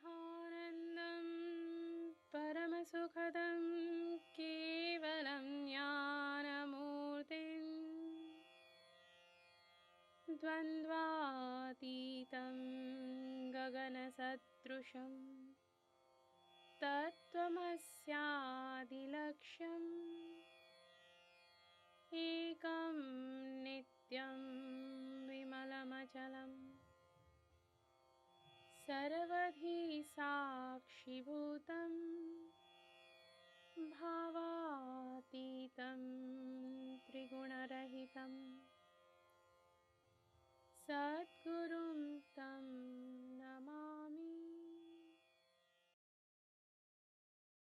ब्रह्मानन्दं परमसुखदं केवलं ज्ञानमूर्तिं द्वन्द्वातीतं गगनसदृशं तत्त्वमस्यादिलक्ष्यम् एकं नित्यं विमलमचलम् सर्वधी साक्षिभूतं भावातीतं त्रिगुणरहितं सद्गुरुं तं नमामि।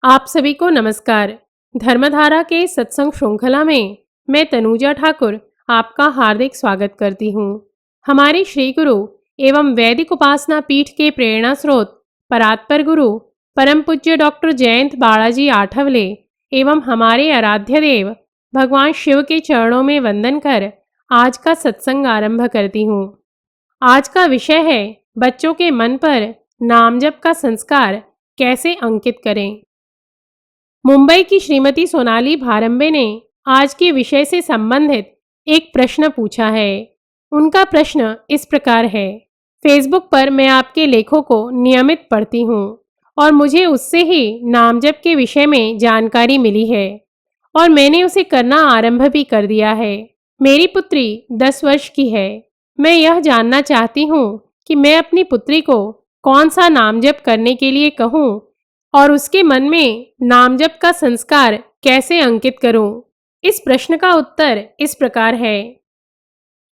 आप सभी को नमस्कार। धर्मधारा के सत्संग श्रृंखला में मैं तनुजा ठाकुर आपका हार्दिक स्वागत करती हूँ। हमारे श्री गुरु एवं वैदिक उपासना पीठ के प्रेरणा स्रोत परात्पर गुरु परम पूज्य डॉक्टर जयंत बालाजी आठवले एवं हमारे आराध्य देव भगवान शिव के चरणों में वंदन कर आज का सत्संग आरंभ करती हूँ। आज का विषय है बच्चों के मन पर नाम जप का संस्कार कैसे अंकित करें। मुंबई की श्रीमती सोनाली भारंबे ने आज के विषय से संबंधित एक प्रश्न पूछा है। उनका प्रश्न इस प्रकार है। फेसबुक पर मैं आपके लेखों को नियमित पढ़ती हूँ और मुझे उससे ही नामजप के विषय में जानकारी मिली है और मैंने उसे करना आरंभ भी कर दिया है। मेरी पुत्री 10 वर्ष की है। मैं यह जानना चाहती हूँ कि मैं अपनी पुत्री को कौन सा नामजप करने के लिए कहूँ और उसके मन में नामजप का संस्कार कैसे अंकित करूं। इस प्रश्न का उत्तर इस प्रकार है।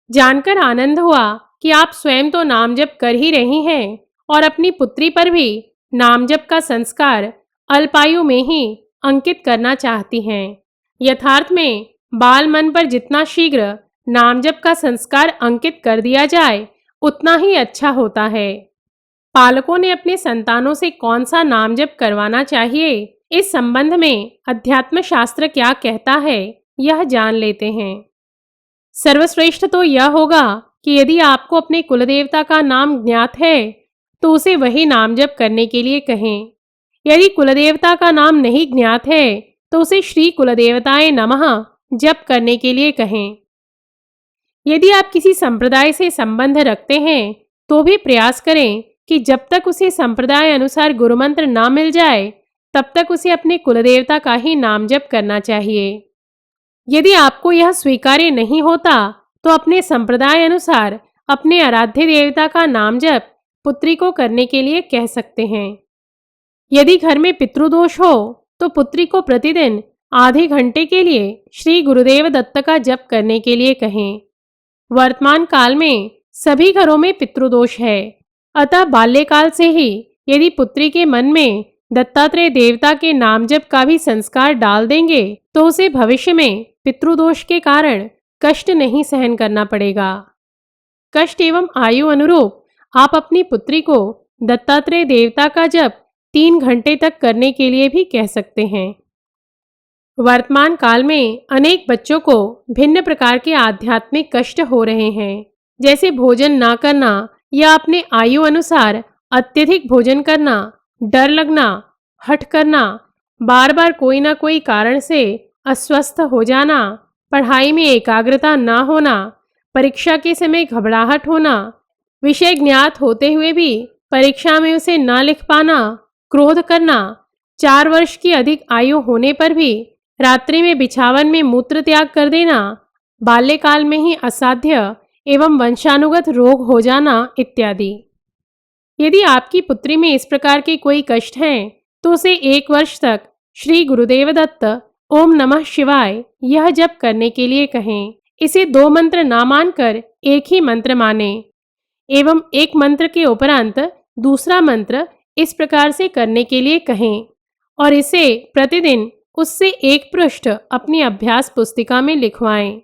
जानकर आनंद हुआ कि आप स्वयं तो नामजप कर ही रही हैं और अपनी पुत्री पर भी नामजप का संस्कार अल्पायु में ही अंकित करना चाहती हैं। यथार्थ में बाल मन पर जितना शीघ्र नामजप का संस्कार अंकित कर दिया जाए उतना ही अच्छा होता है। पालकों ने अपने संतानों से कौन सा नामजप करवाना चाहिए, इस संबंध में अध्यात्म शास्त्र क्या कहता है, यह जान लेते हैं। सर्वश्रेष्ठ तो यह होगा कि यदि आपको अपने कुलदेवता का नाम ज्ञात है तो उसे वही नामजप करने के लिए कहें। यदि कुलदेवता का नाम नहीं ज्ञात है तो उसे श्री कुलदेवताय नमः जप करने के लिए कहें। यदि आप किसी संप्रदाय से संबंध रखते हैं तो भी प्रयास करें कि जब तक उसे संप्रदाय अनुसार गुरुमंत्र ना मिल जाए तब तक उसे अपने कुलदेवता का ही नाम जप करना चाहिए। यदि आपको यह स्वीकार्य नहीं होता तो अपने संप्रदाय अनुसार अपने आराध्य देवता का नाम जप पुत्री को करने के लिए कह सकते हैं। यदि घर में पितृदोष हो तो पुत्री को प्रतिदिन आधे घंटे के लिए श्री गुरुदेव दत्त का जप करने के लिए कहें। वर्तमान काल में सभी घरों में पितृदोष है, अतः बाल्यकाल से ही यदि पुत्री के मन में दत्तात्रेय देवता के नामजप का भी संस्कार डाल देंगे तो उसे भविष्य में पितृदोष के कारण कष्ट नहीं सहन करना पड़ेगा। कष्ट एवं आयु अनुरूप आप अपनी पुत्री को दत्तात्रेय देवता का जप 3 घंटे तक करने के लिए भी कह सकते हैं। वर्तमान काल में अनेक बच्चों को भिन्न प्रकार के आध्यात्मिक कष्ट हो रहे हैं, जैसे भोजन ना करना या अपने आयु अनुसार अत्यधिक भोजन करना, डर लगना, हठ करना, बार बार कोई ना कोई कारण से अस्वस्थ हो जाना, पढ़ाई में एकाग्रता ना होना, परीक्षा के समय घबराहट होना, विषय ज्ञात होते हुए भी परीक्षा में उसे ना लिख पाना, क्रोध करना, 4 वर्ष की अधिक आयु होने पर भी रात्रि में बिछावन में मूत्र त्याग कर देना, बाल्यकाल में ही असाध्य एवं वंशानुगत रोग हो जाना इत्यादि। यदि आपकी पुत्री में इस प्रकार के कोई कष्ट हैं तो उसे 1 वर्ष तक श्री गुरुदेव दत्त ओम नमः शिवाय यह जप करने के लिए कहें। इसे 2 मंत्र ना मानकर एक ही मंत्र माने एवं एक मंत्र के उपरांत दूसरा मंत्र इस प्रकार से करने के लिए कहें और इसे प्रतिदिन उससे 1 पृष्ठ अपनी अभ्यास पुस्तिका में लिखवाएं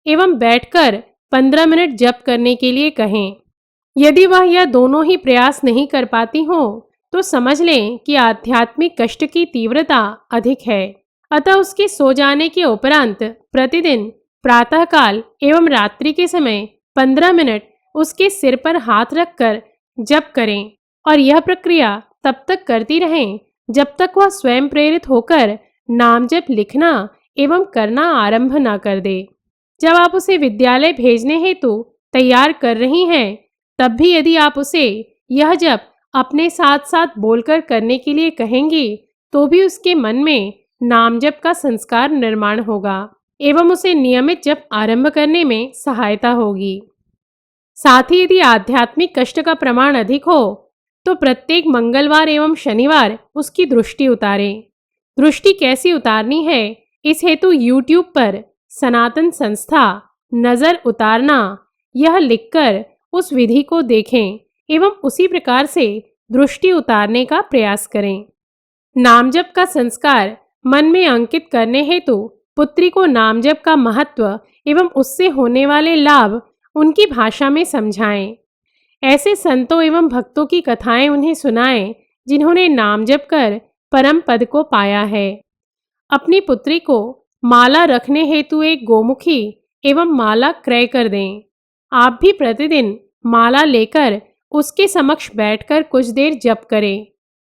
एवं बैठकर 15 मिनट जप करने के लिए कहें। यदि वह यह दोनों ही प्रयास नहीं कर पाती हो तो समझ लें कि आध्यात्मिक कष्ट की तीव्रता अधिक है, अतः उसके सो जाने के उपरांत प्रतिदिन प्रातःकाल एवं रात्रि के समय 15 मिनट उसके सिर पर हाथ रखकर जप करें और यह प्रक्रिया तब तक करती रहें जब तक वह स्वयं प्रेरित होकर नाम जप लिखना एवं करना आरंभ ना कर दे। जब आप उसे विद्यालय भेजने हेतु तैयार कर रही हैं, तब भी यदि आप उसे यह जप अपने साथ साथ बोलकर करने के लिए कहेंगी, तो भी उसके मन में नाम जप का संस्कार निर्माण होगा एवं उसे नियमित जप आरंभ करने में सहायता होगी। साथ ही यदि आध्यात्मिक कष्ट का प्रमाण अधिक हो, तो प्रत्येक मंगलवार एवं शनिवार उसकी दृष्टि उतारें। दृष्टि कैसी उतारनी है, इस हेतु YouTube पर सनातन संस्था नजर उतारना यह लिखकर उस विधि को देखें एवं उसी प्रकार से दृष्टि उतारने का प्रयास करें। नामजप का संस्कार मन में अंकित करने हेतु पुत्री को नामजप का महत्व एवं उससे होने वाले लाभ उनकी भाषा में समझाएं। ऐसे संतों एवं भक्तों की कथाएं उन्हें सुनाएं जिन्होंने नामजप कर परम पद को पाया है। अपनी पुत्री को माला रखने हेतु एक गोमुखी एवं माला क्रय कर दें। आप भी प्रतिदिन माला लेकर उसके समक्ष बैठकर कुछ देर जप करें।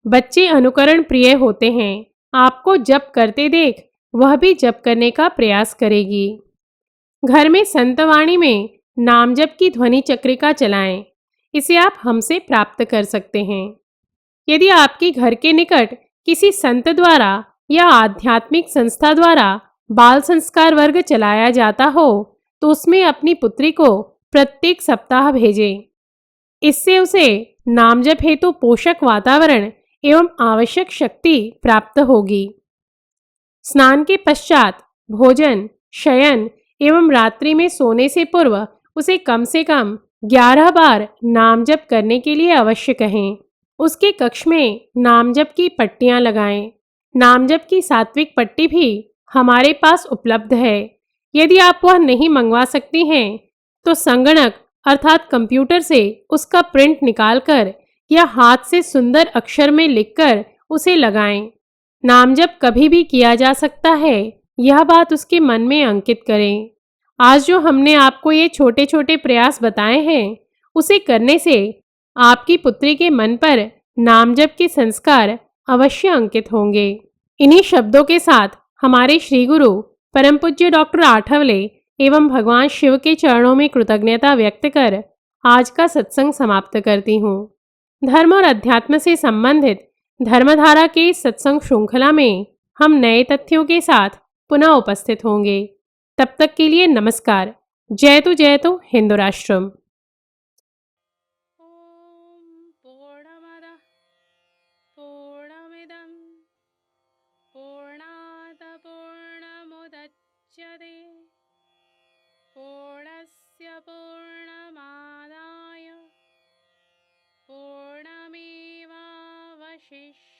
बच्चे अनुकरण प्रिय होते हैं। आपको जप करते देख वह भी जप करने का प्रयास करेगी। घर में संतवाणी में नाम जप की ध्वनि चक्रिका चलाएं। इसे आप हमसे प्राप्त कर सकते हैं। यदि आपके घर के निकट किसी संत द्वारा या आध्यात्मिक संस्था द्वारा बाल संस्कार वर्ग चलाया जाता हो, तो उसमें अपनी पुत्री को प्रत्येक सप्ताह भेजें। इससे उसे नामजप हेतु पोषक वातावरण एवं आवश्यक शक्ति प्राप्त होगी। स्नान के पश्चात भोजन, शयन एवं रात्रि में सोने से पूर्व उसे कम से कम 11 बार नामजप करने के लिए अवश्य कहें। उसके कक्ष में नामजप की पट्टियां लगाएं। नामजप की सात्विक पट्टी भी हमारे पास उपलब्ध है। यदि आप वह नहीं मंगवा सकती हैं, तो संगणक अर्थात कंप्यूटर से उसका प्रिंट निकालकर या हाथ से सुंदर अक्षर में लिखकर उसे लगाएं। नामजप कभी भी किया जा सकता है, यह बात उसके मन में अंकित करें। आज जो हमने आपको ये छोटे छोटे प्रयास बताए हैं, उसे करने से आपकी पुत्री के मन पर नामजप के संस्कार अवश्य अंकित होंगे। इन्हीं शब्दों के साथ हमारे श्री गुरु परम पूज्य डॉक्टर आठवले एवं भगवान शिव के चरणों में कृतज्ञता व्यक्त कर आज का सत्संग समाप्त करती हूँ। धर्म और अध्यात्म से संबंधित धर्मधारा के इस सत्संग श्रृंखला में हम नए तथ्यों के साथ पुनः उपस्थित होंगे। तब तक के लिए नमस्कार। जय तो हिंदू राष्ट्रम। ॐ पूर्णमदः पूर्णमिदं पूर्णात् पूर्णमुदच्यते पूर्णस्य पूर्णमादाय पूर्णमेवावशिष्यते।